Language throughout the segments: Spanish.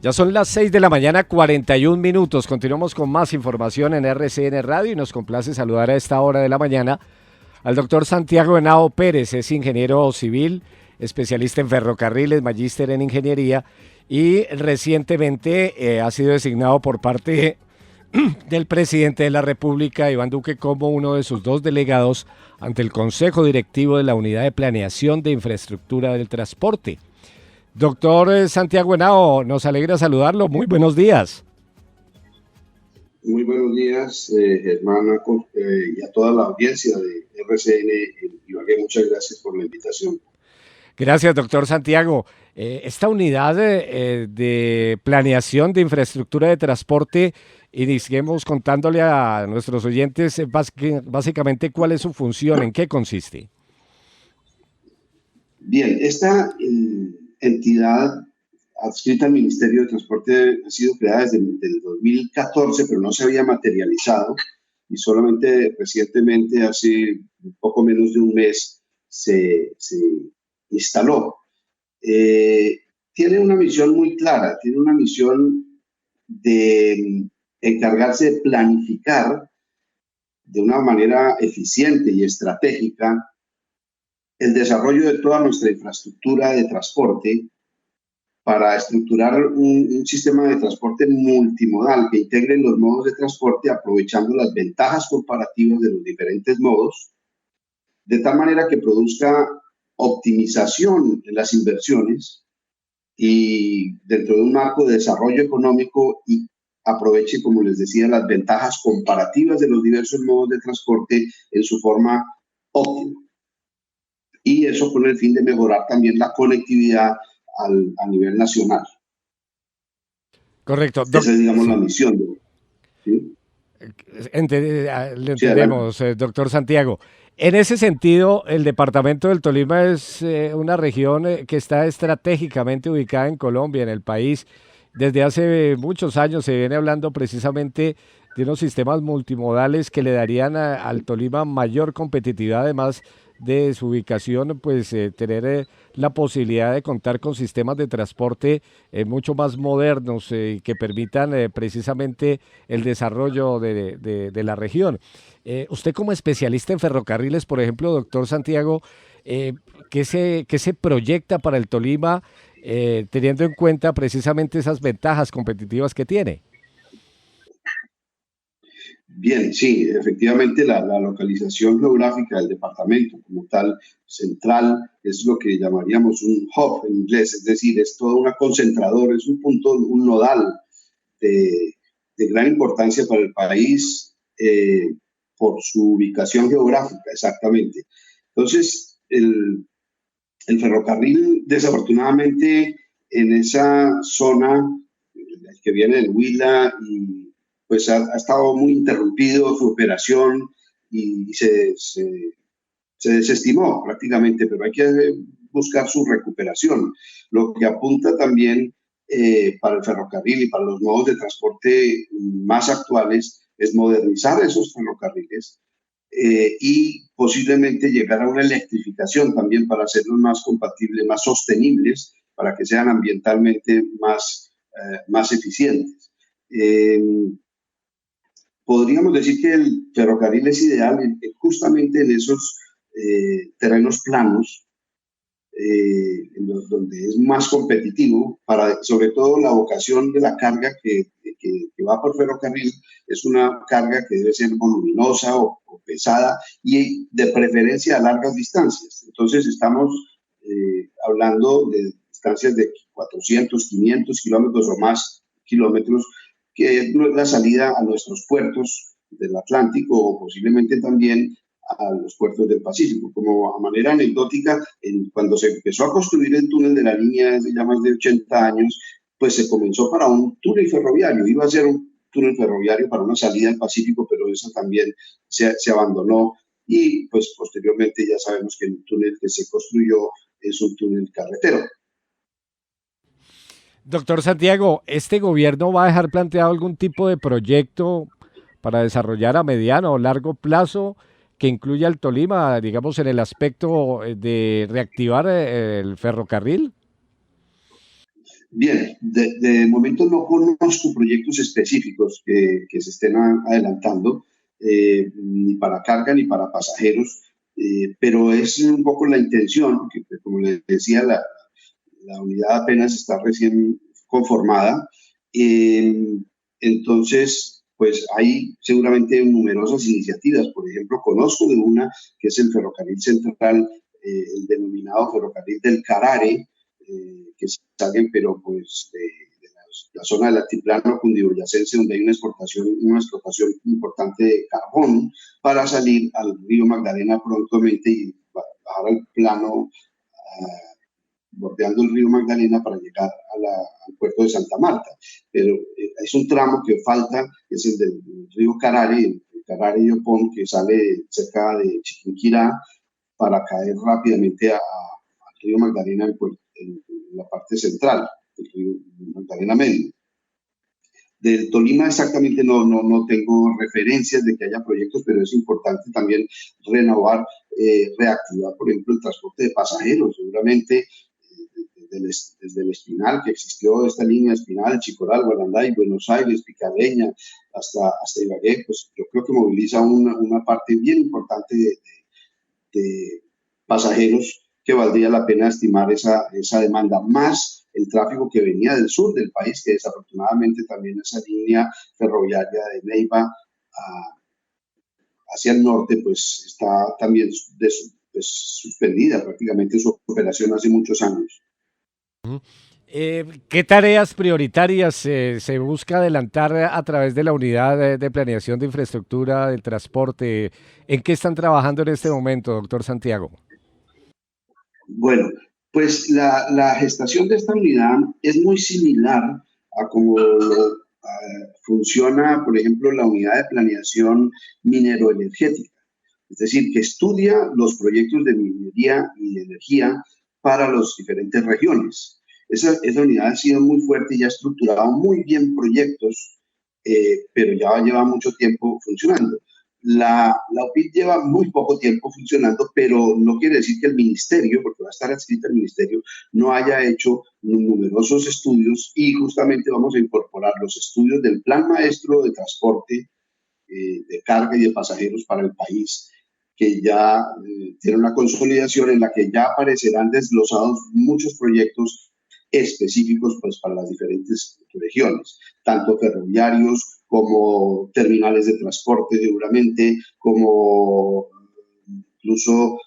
Ya son las 6 de la mañana, 41 minutos. Continuamos con más información en RCN Radio y nos complace saludar a esta hora de la mañana al doctor Santiago Henao Pérez. Es ingeniero civil, especialista en ferrocarriles, magíster en ingeniería y recientemente ha sido designado por parte del presidente de la República, Iván Duque, como uno de sus dos delegados ante el Consejo Directivo de la Unidad de Planeación de Infraestructura del Transporte. Doctor Santiago Henao, nos alegra saludarlo. Muy buenos días. Muy buenos días, Germán, y a toda la audiencia de RCN Ibagué. Muchas gracias por la invitación. Gracias, doctor Santiago. Esta unidad de planeación de infraestructura de transporte, iniciemos contándole a nuestros oyentes básicamente cuál es su función, en qué consiste. Bien, esta entidad adscrita al Ministerio de Transporte ha sido creada desde el 2014, pero no se había materializado y solamente recientemente, hace poco menos de un mes, se instaló. Tiene una misión muy clara, tiene una misión de encargarse de planificar de una manera eficiente y estratégica el desarrollo de toda nuestra infraestructura de transporte para estructurar un sistema de transporte multimodal que integre los modos de transporte aprovechando las ventajas comparativas de los diferentes modos, de tal manera que produzca optimización en las inversiones y dentro de un marco de desarrollo económico y aproveche, como les decía, las ventajas comparativas de los diversos modos de transporte en su forma óptima. Y eso con el fin de mejorar también la conectividad a nivel nacional. Correcto. Esa es, digamos, la misión. ¿Sí? Le entendemos, doctor Santiago. En ese sentido, el departamento del Tolima es una región que está estratégicamente ubicada en Colombia, en el país. Desde hace muchos años se viene hablando precisamente de unos sistemas multimodales que le darían al Tolima mayor competitividad, además de su ubicación, pues tener la posibilidad de contar con sistemas de transporte mucho más modernos y que permitan precisamente el desarrollo de la región. Usted como especialista en ferrocarriles, por ejemplo, doctor Santiago, ¿qué se proyecta para el Tolima teniendo en cuenta precisamente esas ventajas competitivas que tiene? Bien, sí, efectivamente la localización geográfica del departamento como tal, central, es lo que llamaríamos un hub en inglés, es decir, es todo un concentrador, es un punto, un nodal de gran importancia para el país por su ubicación geográfica, exactamente. Entonces, el ferrocarril, desafortunadamente, en esa zona que viene del Huila y pues ha estado muy interrumpido su operación y se desestimó prácticamente, pero hay que buscar su recuperación. Lo que apunta también para el ferrocarril y para los modos de transporte más actuales es modernizar esos ferrocarriles y posiblemente llegar a una electrificación también para hacerlos más compatibles, más sostenibles, para que sean ambientalmente más eficientes. Podríamos decir que el ferrocarril es ideal justamente en esos terrenos planos, donde es más competitivo, para sobre todo la vocación de la carga que va por ferrocarril, es una carga que debe ser voluminosa o pesada y de preferencia a largas distancias. Entonces estamos hablando de distancias de 400, 500 kilómetros o más kilómetros, que es la salida a nuestros puertos del Atlántico o posiblemente también a los puertos del Pacífico. Como a manera anecdótica, cuando se empezó a construir el túnel de la línea hace ya más de 80 años, pues se comenzó para un túnel ferroviario. Iba a ser un túnel ferroviario para una salida al Pacífico, pero eso también se abandonó y pues posteriormente ya sabemos que el túnel que se construyó es un túnel carretero. Doctor Santiago, ¿este gobierno va a dejar planteado algún tipo de proyecto para desarrollar a mediano o largo plazo que incluya al Tolima, digamos, en el aspecto de reactivar el ferrocarril? Bien, de momento no conozco proyectos específicos que se estén adelantando, ni para carga ni para pasajeros, pero es un poco la intención, porque pues, como les decía, la unidad apenas está recién conformada. eh, entonces, pues hay seguramente numerosas iniciativas. Por ejemplo, conozco de una que es el Ferrocarril Central, el denominado Ferrocarril del Carare, que sale, pero pues de la zona del altiplano cundiboyacense, donde hay una explotación importante de carbón, para salir al río Magdalena prontamente y bajar al plano, bordeando el río Magdalena para llegar al puerto de Santa Marta. Pero es un tramo que falta, que es el del río Carare, el Carare y Opón, que sale cerca de Chiquinquirá para caer rápidamente al río Magdalena en la parte central del río Magdalena Medio. Del Tolima exactamente no tengo referencias de que haya proyectos, pero es importante también renovar, reactivar, por ejemplo, el transporte de pasajeros. Seguramente desde el Espinal, que existió esta línea Espinal, Chicoral, Guaranday, Buenos Aires, Picaleña, hasta Ibagué, pues yo creo que moviliza una parte bien importante de pasajeros que valdría la pena estimar esa demanda, más el tráfico que venía del sur del país, que desafortunadamente también esa línea ferroviaria de Neiva hacia el norte, pues está también suspendida prácticamente su operación hace muchos años. ¿Qué tareas prioritarias se busca adelantar a través de la unidad de planeación de infraestructura del transporte? ¿En qué están trabajando en este momento, doctor Santiago? Bueno, pues la gestación de esta unidad es muy similar a cómo funciona, por ejemplo, la unidad de planeación mineroenergética. Es decir, que estudia los proyectos de minería y de energía para las diferentes regiones. Esa unidad ha sido muy fuerte y ha estructurado muy bien proyectos, pero ya lleva mucho tiempo funcionando. La OPIP lleva muy poco tiempo funcionando, pero no quiere decir que el ministerio, porque va a estar adscrita al ministerio, no haya hecho numerosos estudios, y justamente vamos a incorporar los estudios del Plan Maestro de Transporte, de carga y de pasajeros para el país, que ya tiene una consolidación en la que ya aparecerán desglosados muchos proyectos específicos, pues, para las diferentes regiones, tanto ferroviarios como terminales de transporte, seguramente, como incluso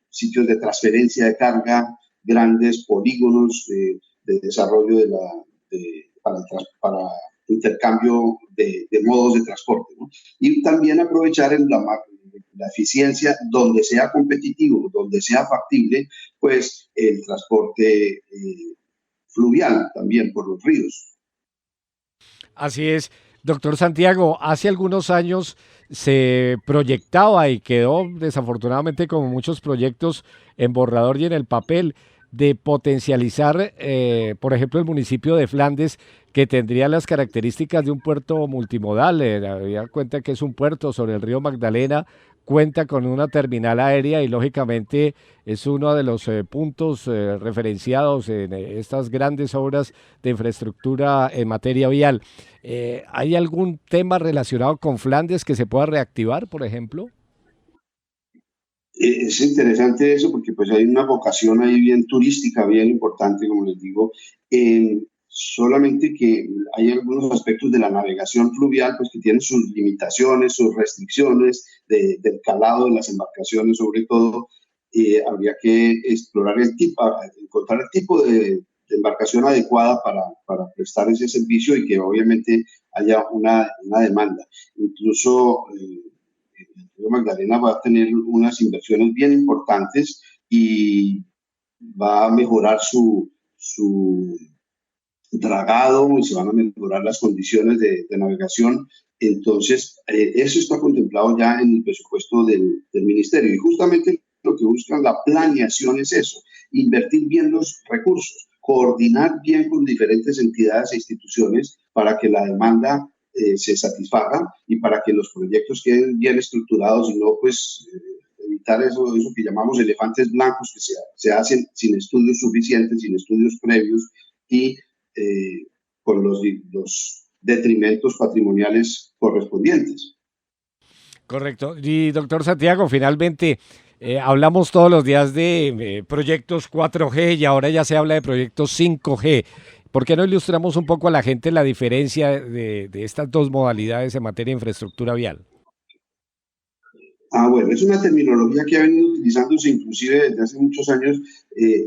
sitios de transferencia de carga, grandes polígonos de desarrollo para intercambio de modos de transporte, ¿no? Y también aprovechar la eficiencia donde sea competitivo, donde sea factible, pues el transporte fluvial también por los ríos. Así es, doctor Santiago, hace algunos años se proyectaba y quedó desafortunadamente como muchos proyectos en borrador y en el papel de potencializar, por ejemplo, el municipio de Flandes, que tendría las características de un puerto multimodal. Había cuenta que es un puerto sobre el río Magdalena, cuenta con una terminal aérea y lógicamente es uno de los puntos referenciados en estas grandes obras de infraestructura en materia vial. ¿Hay algún tema relacionado con Flandes que se pueda reactivar, por ejemplo? Es interesante eso porque pues hay una vocación ahí bien turística, bien importante, como les digo, solamente que hay algunos aspectos de la navegación fluvial pues que tienen sus limitaciones, sus restricciones del calado de las embarcaciones sobre todo. Habría que explorar encontrar el tipo de embarcación adecuada para prestar ese servicio y que obviamente haya una demanda. Incluso el río Magdalena va a tener unas inversiones bien importantes y va a mejorar su dragado y se van a mejorar las condiciones de navegación. Entonces, eso está contemplado ya en el presupuesto del ministerio. Y justamente lo que buscan la planeación es eso, invertir bien los recursos, coordinar bien con diferentes entidades e instituciones para que la demanda se satisfaga y para que los proyectos queden bien estructurados y no pues evitar eso que llamamos elefantes blancos que se hacen sin estudios suficientes, sin estudios previos, y con los detrimentos patrimoniales correspondientes. Correcto. Y doctor Santiago, finalmente hablamos todos los días de proyectos 4G y ahora ya se habla de proyectos 5G. ¿Por qué no ilustramos un poco a la gente la diferencia de estas dos modalidades en materia de infraestructura vial? Bueno, es una terminología que ha venido utilizándose inclusive desde hace muchos años.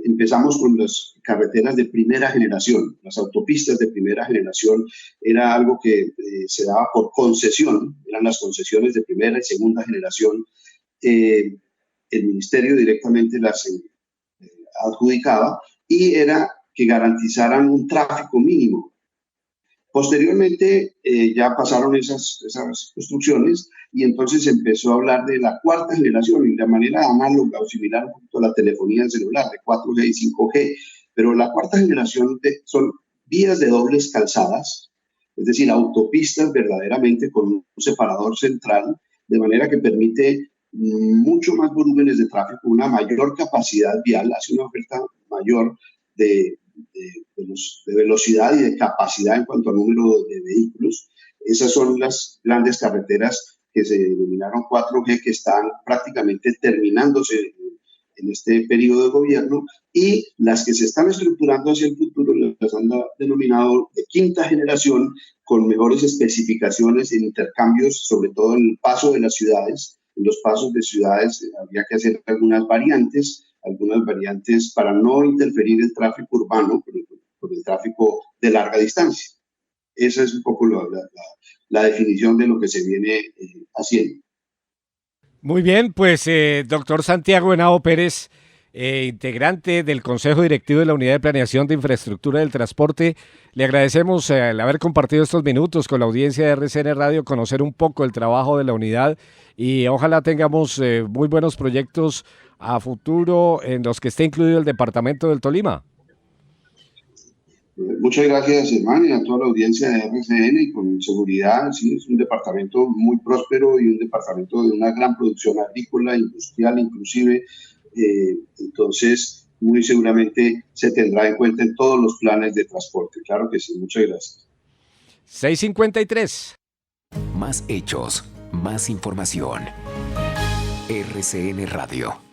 Empezamos con las carreteras de primera generación, las autopistas de primera generación. Era algo que se daba por concesión, eran las concesiones de primera y segunda generación. El ministerio directamente las adjudicaba y era que garantizaran un tráfico mínimo. Posteriormente ya pasaron esas construcciones y entonces se empezó a hablar de la cuarta generación y de manera análoga o similar un poquito a la telefonía celular de 4G y 5G, pero la cuarta generación son vías de dobles calzadas, es decir, autopistas verdaderamente con un separador central, de manera que permite mucho más volúmenes de tráfico, una mayor capacidad vial, hace una oferta mayor de velocidad y de capacidad en cuanto al número de vehículos. Esas son las grandes carreteras que se denominaron 4G, que están prácticamente terminándose en este periodo de gobierno, y las que se están estructurando hacia el futuro las han denominado de quinta generación, con mejores especificaciones en intercambios, sobre todo en el paso de las ciudades. En los pasos de ciudades habría que hacer algunas variantes para no interferir el tráfico urbano con el tráfico de larga distancia. Esa es un poco la definición de lo que se viene haciendo. Muy bien, pues doctor Santiago Henao Pérez, integrante del Consejo Directivo de la Unidad de Planeación de Infraestructura del Transporte, le agradecemos el haber compartido estos minutos con la audiencia de RCN Radio, conocer un poco el trabajo de la unidad y ojalá tengamos muy buenos proyectos a futuro en los que esté incluido el departamento del Tolima. Muchas gracias, hermano, y a toda la audiencia de RCN. Y con seguridad, sí, es un departamento muy próspero y un departamento de una gran producción agrícola, industrial, inclusive. Entonces, muy seguramente se tendrá en cuenta en todos los planes de transporte. Claro que sí, muchas gracias. 6:53. Más hechos, más información. RCN Radio.